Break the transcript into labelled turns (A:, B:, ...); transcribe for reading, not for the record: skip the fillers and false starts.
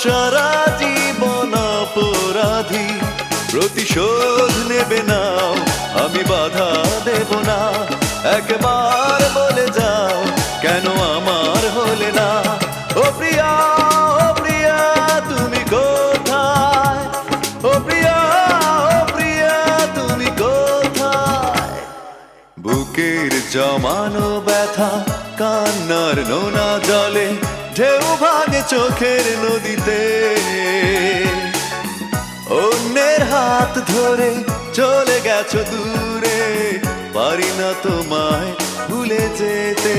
A: সারা জীবন অপরাধী। প্রতিশোধ নেবে নাও, আমি বাধা দেব না। একবার বলে যাও, কেন আমার হলে না? ও প্রিয়া, ও প্রিয়া, তুমি কোথায়? ও প্রিয়া, ও প্রিয়া, তুমি কোথায়? বুকের জমানো ব্যথা কান্নার নোনা জলে ঢেউ ভাঙে চোখের নদীতে। অন্যের হাত ধরে চলে গেছো দূরে, পারি না তোমায় ভুলে যেতে।